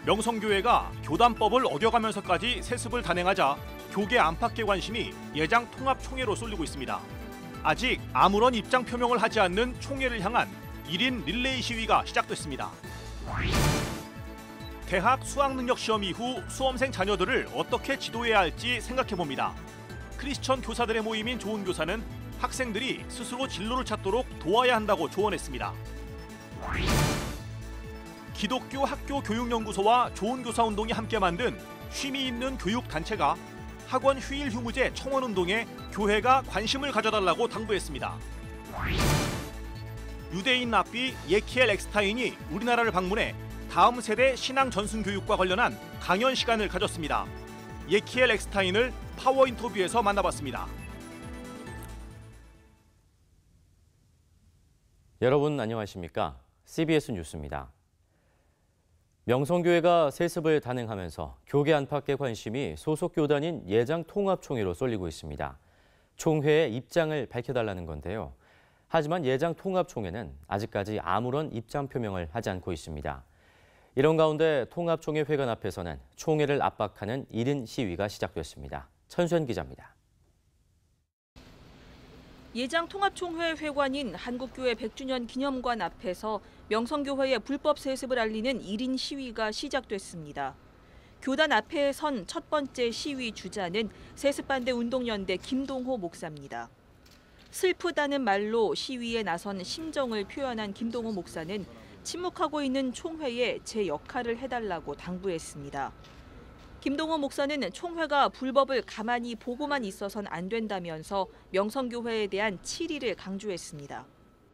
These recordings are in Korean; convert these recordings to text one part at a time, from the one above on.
명성교회가 교단법을 어겨가면서까지 세습을 단행하자 교계 안팎의 관심이 예장 통합총회로 쏠리고 있습니다. 아직 아무런 입장 표명을 하지 않는 총회를 향한 1인 릴레이 시위가 시작됐습니다. 대학 수학능력시험 이후 수험생 자녀들을 어떻게 지도해야 할지 생각해봅니다. 크리스천 교사들의 모임인 좋은교사는 학생들이 스스로 진로를 찾도록 도와야 한다고 조언했습니다. 기독교 학교 교육연구소와 좋은교사운동이 함께 만든 쉼이 있는 교육단체가 학원 휴일 휴무제 청원운동에 교회가 관심을 가져달라고 당부했습니다. 유대인 랍비 예키엘 엑스타인이 우리나라를 방문해 다음 세대 신앙 전승 교육과 관련한 강연 시간을 가졌습니다. 예키엘 엑스타인을 파워 인터뷰에서 만나봤습니다. 여러분 안녕하십니까? CBS 뉴스입니다. 명성교회가 세습을 단행하면서 교계 안팎의 관심이 소속 교단인 예장 통합총회로 쏠리고 있습니다. 총회의 입장을 밝혀달라는 건데요. 하지만 예장 통합총회는 아직까지 아무런 입장 표명을 하지 않고 있습니다. 이런 가운데 통합총회 회관 앞에서는 총회를 압박하는 1인 시위가 시작됐습니다. 천수연 기자입니다. 예장 통합총회 회관인 한국교회 100주년 기념관 앞에서 명성교회의 불법 세습을 알리는 1인 시위가 시작됐습니다. 교단 앞에 선 첫 번째 시위 주자는 세습반대 운동연대 김동호 목사입니다. 슬프다는 말로 시위에 나선 심정을 표현한 김동호 목사는 침묵하고 있는 총회에 제 역할을 해달라고 당부했습니다. 김동호 목사는 총회가 불법을 가만히 보고만 있어선 안 된다면서 명성교회에 대한 치리를 강조했습니다.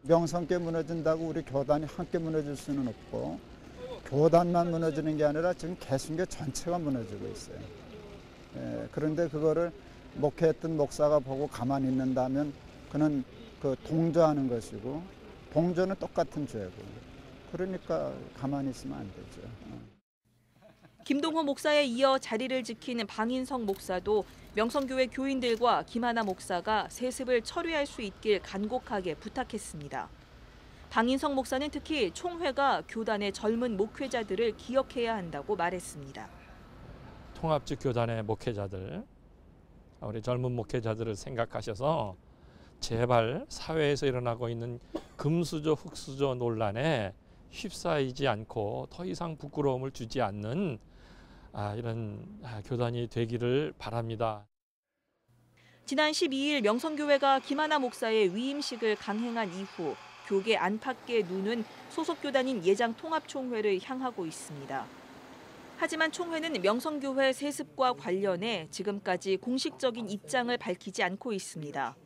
명성교회 무너진다고 우리 교단이 함께 무너질 수는 없고 교단만 무너지는 게 아니라 지금 개신교 전체가 무너지고 있어요. 그런데 그거를 목회했던 목사가 보고 가만히 있는다면 그는 동조하는 것이고 동조는 똑같은 죄고 그러니까 가만히 있으면 안 되죠. 김동호 목사에 이어 자리를 지킨 방인성 목사도 명성교회 교인들과 김하나 목사가 세습을 철회할 수 있길 간곡하게 부탁했습니다. 방인성 목사는 특히 총회가 교단의 젊은 목회자들을 기억해야 한다고 말했습니다. 통합직 교단의 목회자들, 우리 젊은 목회자들을 생각하셔서 제발 사회에서 일어나고 있는 금수저, 흙수저 논란에 휩싸이지 않고 더 이상 부끄러움을 주지 않는 이런 교단이 되기를 바랍니다. 지난 12일 명성교회가 김하나 목사의 위임식을 강행한 이후 교계 안팎의 눈은 소속 교단인 예장 통합총회를 향하고 있습니다. 하지만 총회는 명성교회 세습과 관련해 지금까지 공식적인 입장을 밝히지 않고 있습니다.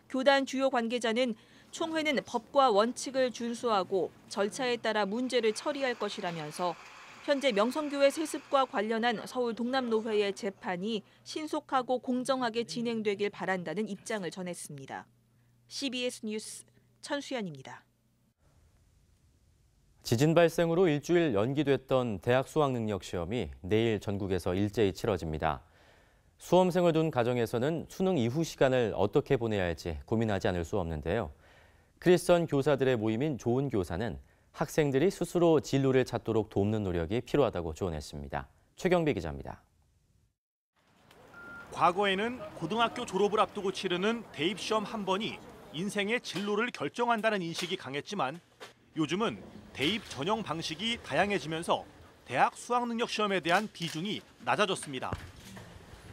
교단 주요 관계자는 총회는 법과 원칙을 준수하고 절차에 따라 문제를 처리할 것이라면서 현재 명성교회 세습과 관련한 서울 동남노회의 재판이 신속하고 공정하게 진행되길 바란다는 입장을 전했습니다. CBS 뉴스 천수연입니다. 지진 발생으로 일주일 연기됐던 대학 수학능력시험이 내일 전국에서 일제히 치러집니다. 수험생을 둔 가정에서는 수능 이후 시간을 어떻게 보내야 할지 고민하지 않을 수 없는데요. 크리스천 교사들의 모임인 좋은교사는 학생들이 스스로 진로를 찾도록 돕는 노력이 필요하다고 조언했습니다. 최경배 기자입니다. 과거에는 고등학교 졸업을 앞두고 치르는 대입시험 한 번이 인생의 진로를 결정한다는 인식이 강했지만 요즘은 대입 전형 방식이 다양해지면서 대학 수학능력시험에 대한 비중이 낮아졌습니다.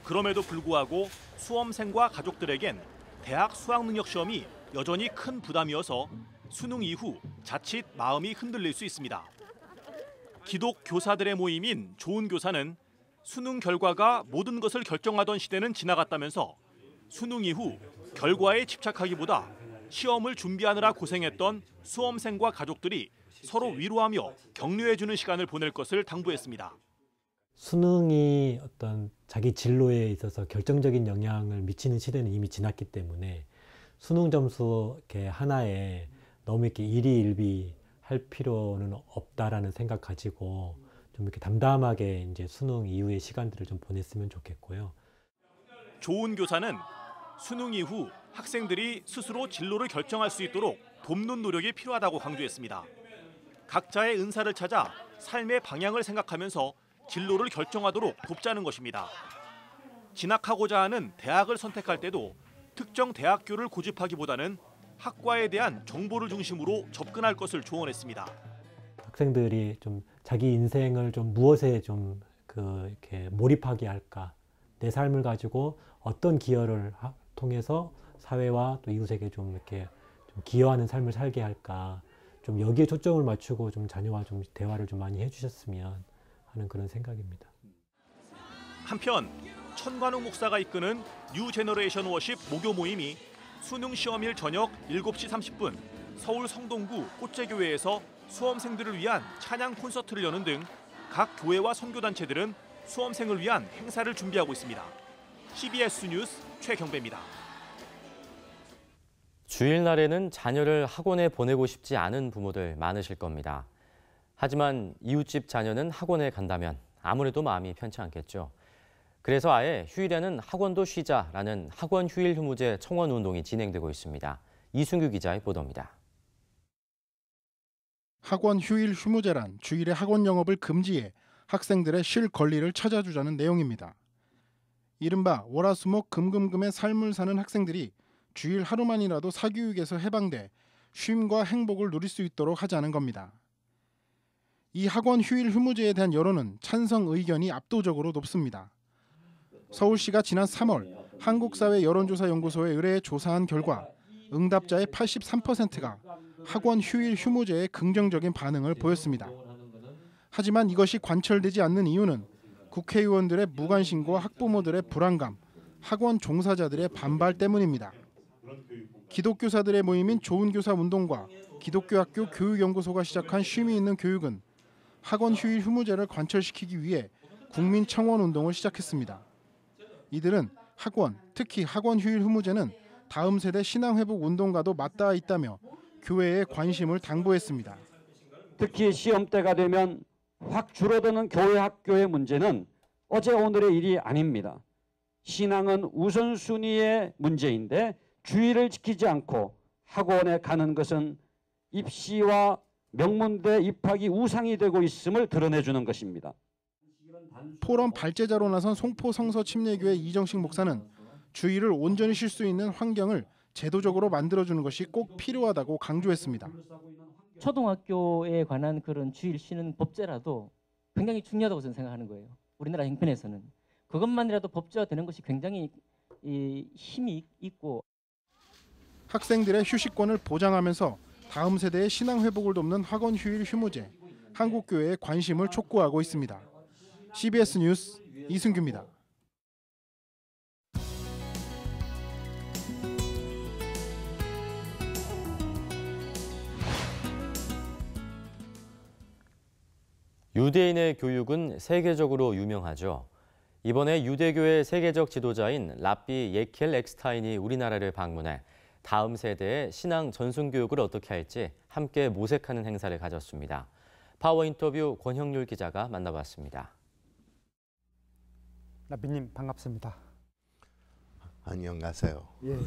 그럼에도 불구하고 수험생과 가족들에겐 대학 수학능력시험이 여전히 큰 부담이어서 수능 이후 자칫 마음이 흔들릴 수 있습니다. 기독 교사들의 모임인 좋은교사는 수능 결과가 모든 것을 결정하던 시대는 지나갔다면서 수능 이후 결과에 집착하기보다 시험을 준비하느라 고생했던 수험생과 가족들이 서로 위로하며 격려해주는 시간을 보낼 것을 당부했습니다. 수능이 어떤 자기 진로에 있어서 결정적인 영향을 미치는 시대는 이미 지났기 때문에 수능 점수 이렇게 하나에 너무 이렇게 일희일비할 필요는 없다라는 생각 가지고 좀 이렇게 담담하게 이제 수능 이후의 시간들을 좀 보냈으면 좋겠고요. 좋은교사는 수능 이후 학생들이 스스로 진로를 결정할 수 있도록 돕는 노력이 필요하다고 강조했습니다. 각자의 은사를 찾아 삶의 방향을 생각하면서 진로를 결정하도록 돕자는 것입니다. 진학하고자 하는 대학을 선택할 때도 특정 대학교를 고집하기보다는 학과에 대한 정보를 중심으로 접근할 것을 조언했습니다. 학생들이 좀 자기 인생을 좀 무엇에 좀 이렇게 몰입하게 할까, 내 삶을 가지고 어떤 기여를 통해서 사회와 또 이웃에게 좀 이렇게 좀 기여하는 삶을 살게 할까, 좀 여기에 초점을 맞추고 좀 자녀와 좀 대화를 좀 많이 해주셨으면 하는 그런 생각입니다. 한편 천관욱 목사가 이끄는 뉴 제너레이션 워십 모교 모임이 수능 시험일 저녁 7시 30분 서울 성동구 꽃제교회에서 수험생들을 위한 찬양 콘서트를 여는 등 각 교회와 선교단체들은 수험생을 위한 행사를 준비하고 있습니다. CBS 뉴스 최경배입니다. 주일날에는 자녀를 학원에 보내고 싶지 않은 부모들 많으실 겁니다. 하지만 이웃집 자녀는 학원에 간다면 아무래도 마음이 편치 않겠죠. 그래서 아예 휴일에는 학원도 쉬자라는 학원 휴일 휴무제 청원 운동이 진행되고 있습니다. 이순규 기자의 보도입니다. 학원 휴일 휴무제란 주일에 학원 영업을 금지해 학생들의 쉴 권리를 찾아주자는 내용입니다. 이른바 월화수목 금금금의 삶을 사는 학생들이 주일 하루만이라도 사교육에서 해방돼 쉼과 행복을 누릴 수 있도록 하자는 겁니다. 이 학원 휴일 휴무제에 대한 여론은 찬성 의견이 압도적으로 높습니다. 서울시가 지난 3월 한국사회 여론조사연구소에 의뢰해 조사한 결과 응답자의 83%가 학원 휴일 휴무제에 긍정적인 반응을 보였습니다. 하지만 이것이 관철되지 않는 이유는 국회의원들의 무관심과 학부모들의 불안감, 학원 종사자들의 반발 때문입니다. 기독교사들의 모임인 좋은교사 운동과 기독교학교 교육연구소가 시작한 쉼이 있는 교육은 학원 휴일 휴무제를 관철시키기 위해 국민청원 운동을 시작했습니다. 이들은 학원, 특히 학원 휴일 휴무제는 다음 세대 신앙회복 운동과도 맞닿아 있다며 교회에 관심을 당부했습니다. 특히 시험 때가 되면 확 줄어드는 교회 학교의 문제는 어제 오늘의 일이 아닙니다. 신앙은 우선순위의 문제인데 주의를 지키지 않고 학원에 가는 것은 입시와 명문대 입학이 우상이 되고 있음을 드러내주는 것입니다. 포럼 발제자로 나선 송포 성서 침례교회 이정식 목사는 주일을 온전히 쉴 수 있는 환경을 제도적으로 만들어주는 것이 꼭 필요하다고 강조했습니다. 초등학교에 관한 그런 주일 쉬는 법제라도 굉장히 중요하다고 저는 생각하는 거예요. 우리나라 형편에서는. 그것만이라도 법제화되는 것이 굉장히 힘이 있고. 학생들의 휴식권을 보장하면서 다음 세대의 신앙 회복을 돕는 학원 휴일 휴무제, 한국교회의 관심을 촉구하고 있습니다. CBS 뉴스 이승규입니다. 유대인의 교육은 세계적으로 유명하죠. 이번에 유대교의 세계적 지도자인 랍비 예켈 엑스타인이 우리나라를 방문해 다음 세대의 신앙 전승교육을 어떻게 할지 함께 모색하는 행사를 가졌습니다. 파워 인터뷰 권형률 기자가 만나봤습니다. 랍비님 반갑습니다. 안녕하세요. 예,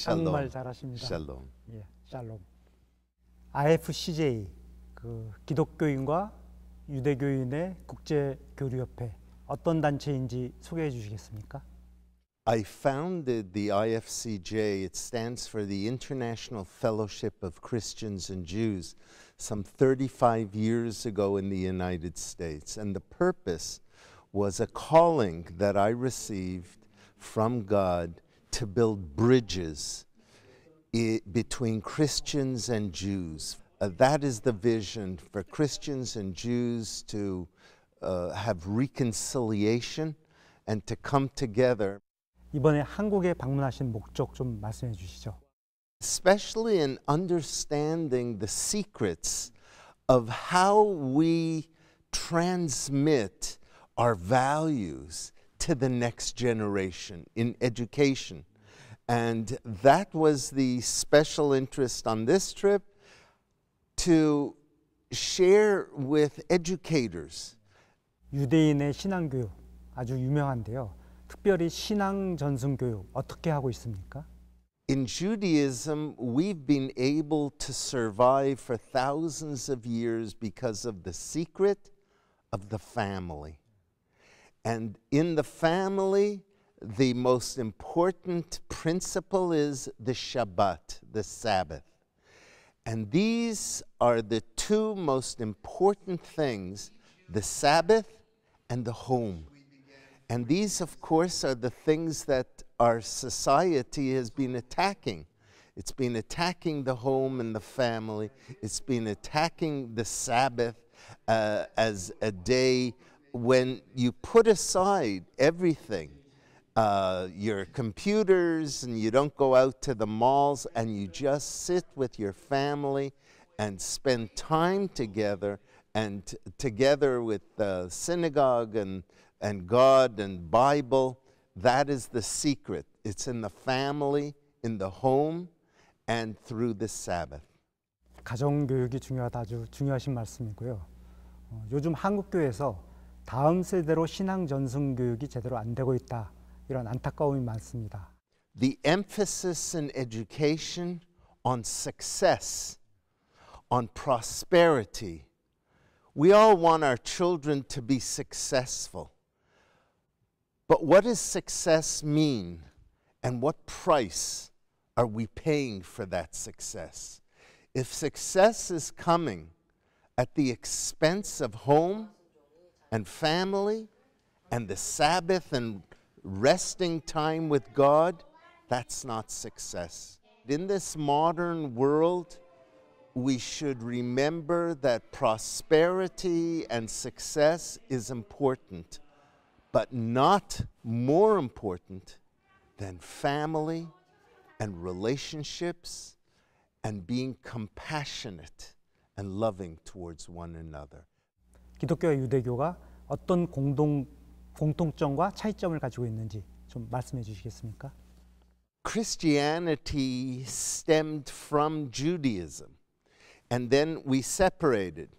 한국말 잘하십니다. 샬롬. 예, 샬롬. IFCJ, 기독교인과 유대교인의 국제교류협회, 어떤 단체인지 소개해 주시겠습니까? I founded the IFCJ. It stands for the International Fellowship of Christians and Jews some 35 years ago in the United States. And the purpose was a calling that I received from God to build bridges between Christians and Jews. That is the vision for Christians and Jews to have reconciliation and to come together. 이번에 한국에 방문하신 목적 좀 말씀해 주시죠. Especially in understanding the secrets of how we transmit our values to the next generation in education. And that was the special interest on this trip, to share with educators. 유대인의 신앙교육 아주 유명한데요. 특별히 신앙 전승 교육 어떻게 하고 있습니까? In Judaism, we've been able to survive for thousands of years because of the secret of the family. And in the family, the most important principle is the Shabbat, the Sabbath. And these are the two most important things, the Sabbath and the home. And these, of course, are the things that our society has been attacking. It's been attacking the home and the family. It's been attacking the Sabbath as a day when you put aside everything, your computers, and you don't go out to the malls, and you just sit with your family and spend time together, and together with the synagogue and God and Bible. That is the secret. It's in the family, in the home, and through the Sabbath. 가정교육이 중요하다, 아주 중요하신 말씀이고요. 요즘 한국교회에서 다음 세대로 신앙 전승 교육이 제대로 안 되고 있다, 이런 안타까움이 많습니다. The emphasis in education on success, on prosperity. We all want our children to be successful. But what does success mean? And what price are we paying for that success? If success is coming at the expense of home and family and the Sabbath and resting time with God, that's not success. In this modern world, we should remember that prosperity and success is important, but not more important than family and relationships and being compassionate and loving towards one another. 기독교와 유대교가 어떤 공통점과 차이점을 가지고 있는지 좀 말씀해 주시겠습니까? Christianity stemmed from Judaism, and then we separated.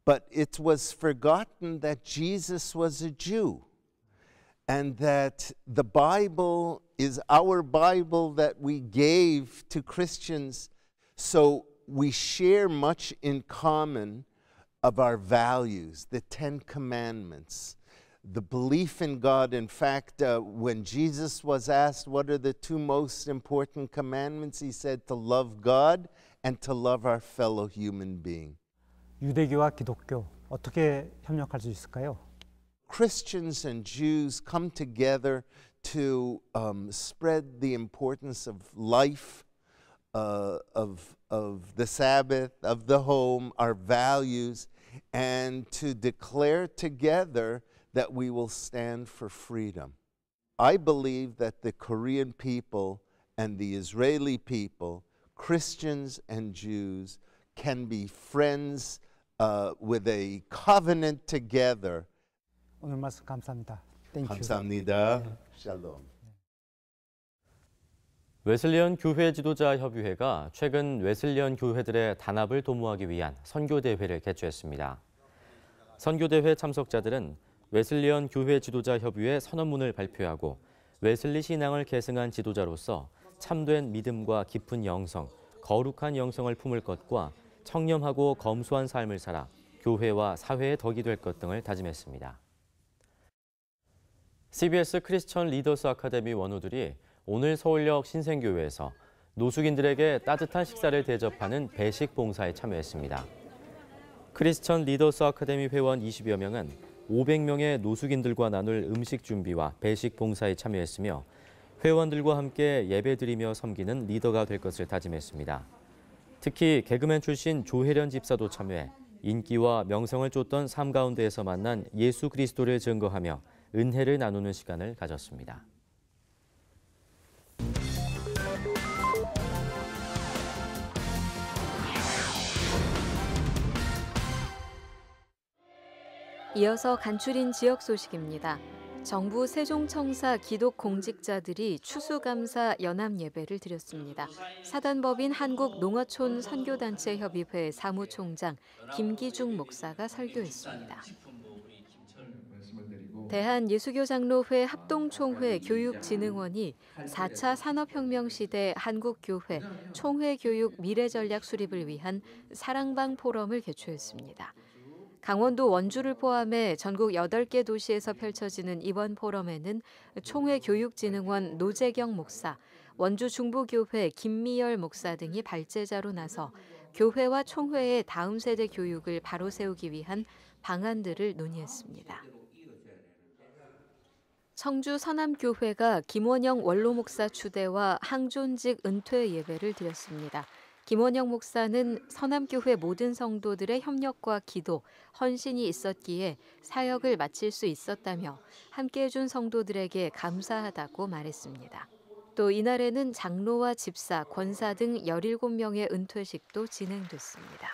But it was forgotten that Jesus was a Jew, and that the Bible is our Bible that we gave to Christians. So we share much in common of our values, the Ten Commandments, the belief in God. In fact, when Jesus was asked what are the two most important commandments, he said to love God and to love our fellow human being. 유대교와 기독교 어떻게 협력할 수 있을까요? Christians and Jews come together to spread the importance of life, of the Sabbath, of the home, our values, and to declare together that we will stand for freedom. I believe that the Korean people and the Israeli people, Christians and Jews, can be friends with a covenant together. 오늘 말씀 감사합니다. Thank you. 감사합니다. 샬롬. 웨슬리언 교회 지도자 협의회가 최근 웨슬리언 교회들의 단합을 도모하기 위한 선교대회를 개최했습니다. 선교대회 참석자들은 웨슬리언 교회 지도자 협의회 선언문을 발표하고 웨슬리 신앙을 계승한 지도자로서 참된 믿음과 깊은 영성, 거룩한 영성을 품을 것과 청렴하고 검소한 삶을 살아 교회와 사회의 덕이 될 것 등을 다짐했습니다. CBS 크리스천 리더스 아카데미 원우들이 오늘 서울역 신생교회에서 노숙인들에게 따뜻한 식사를 대접하는 배식 봉사에 참여했습니다. 크리스천 리더스 아카데미 회원 20여 명은 500명의 노숙인들과 나눌 음식 준비와 배식 봉사에 참여했으며 회원들과 함께 예배드리며 섬기는 리더가 될 것을 다짐했습니다. 특히 개그맨 출신 조혜련 집사도 참여해 인기와 명성을 쫓던 삶 가운데에서 만난 예수 그리스도를 증거하며 은혜를 나누는 시간을 가졌습니다. 이어서 간추린 지역 소식입니다. 정부 세종청사 기독 공직자들이 추수감사 연합 예배를 드렸습니다. 사단법인 한국농어촌 선교단체 협의회 사무총장 김기중 목사가 설교했습니다. 대한예수교장로회 합동총회 교육진흥원이 4차 산업혁명 시대 한국교회 총회교육 미래전략 수립을 위한 사랑방 포럼을 개최했습니다. 강원도 원주를 포함해 전국 8개 도시에서 펼쳐지는 이번 포럼에는 총회교육진흥원 노재경 목사, 원주 중부교회 김미열 목사 등이 발제자로 나서 교회와 총회의 다음 세대 교육을 바로 세우기 위한 방안들을 논의했습니다. 청주 서남교회가 김원영 원로 목사 추대와 항존직 은퇴 예배를 드렸습니다. 김원영 목사는 서남교회 모든 성도들의 협력과 기도, 헌신이 있었기에 사역을 마칠 수 있었다며 함께해준 성도들에게 감사하다고 말했습니다. 또 이날에는 장로와 집사, 권사 등 17명의 은퇴식도 진행됐습니다.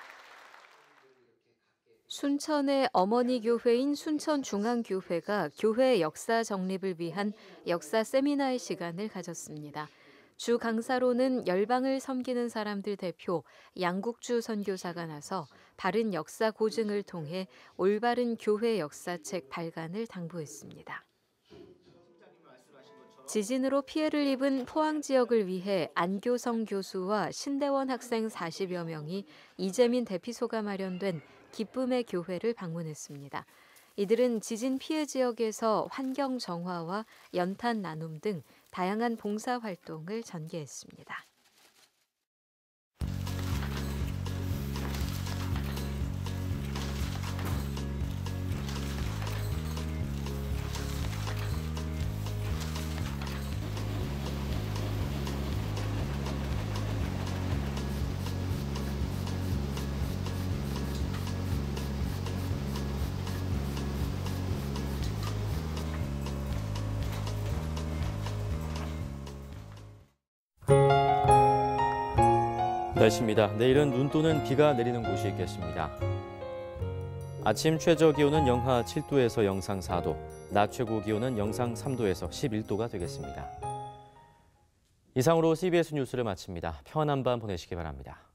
순천의 어머니 교회인 순천중앙교회가 교회 역사 정립을 위한 역사 세미나의 시간을 가졌습니다. 주 강사로는 열방을 섬기는 사람들 대표 양국주 선교사가 나서 바른 역사 고증을 통해 올바른 교회 역사책 발간을 당부했습니다. 지진으로 피해를 입은 포항 지역을 위해 안교성 교수와 신대원 학생 40여 명이 이재민 대피소가 마련된 기쁨의 교회를 방문했습니다. 이들은 지진 피해 지역에서 환경 정화와 연탄 나눔 등 다양한 봉사 활동을 전개했습니다. 날씨입니다. 내일은 눈 또는 비가 내리는 곳이 있겠습니다. 아침 최저 기온은 영하 7도에서 영상 4도, 낮 최고 기온은 영상 3도에서 11도가 되겠습니다. 이상으로 CBS 뉴스를 마칩니다. 평안한 밤 보내시기 바랍니다.